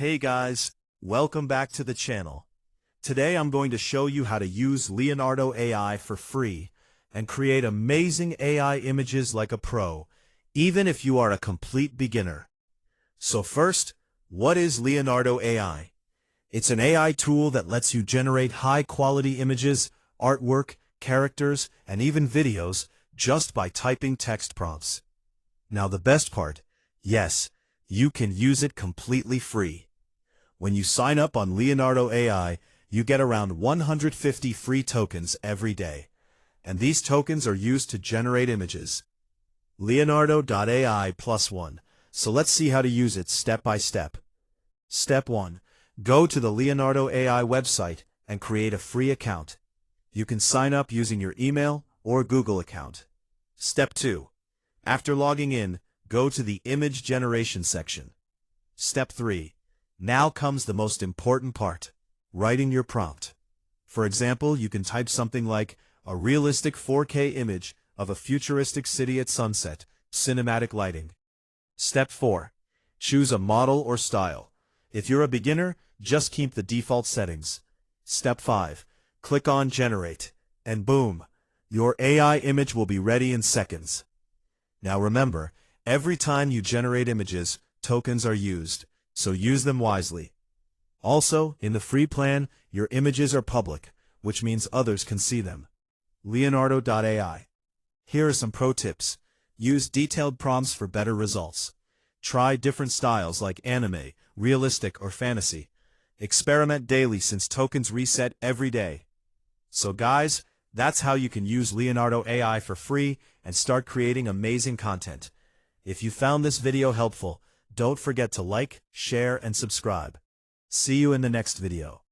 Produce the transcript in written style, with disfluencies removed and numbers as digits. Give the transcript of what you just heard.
Hey guys, welcome back to the channel. Today I'm going to show you how to use Leonardo.AI for free and create amazing AI images like a pro, even if you are a complete beginner. So first, what is Leonardo.AI? It's an AI tool that lets you generate high-quality images, artwork, characters, and even videos just by typing text prompts. Now the best part, yes, you can use it completely free. When you sign up on Leonardo.AI, you get around 150 free tokens every day, and these tokens are used to generate images. Leonardo.AI +1. So let's see how to use it step by step. Step 1. Go to the Leonardo.AI website and create a free account. You can sign up using your email or Google account. Step 2. After logging in, go to the image generation section. Step 3. Now comes the most important part, writing your prompt. For example, you can type something like, a realistic 4K image of a futuristic city at sunset, cinematic lighting. Step 4. Choose a model or style. If you're a beginner, just keep the default settings. Step 5. Click on Generate, and boom, your AI image will be ready in seconds. Now remember, every time you generate images, tokens are used, so use them wisely. Also, in the free plan, your images are public, which means others can see them. Leonardo.AI. Here are some pro tips. Use detailed prompts for better results. Try different styles like anime, realistic, or fantasy. Experiment daily since tokens reset every day. So guys, that's how you can use Leonardo.AI for free and start creating amazing content. If you found this video helpful, don't forget to like, share, and subscribe. See you in the next video.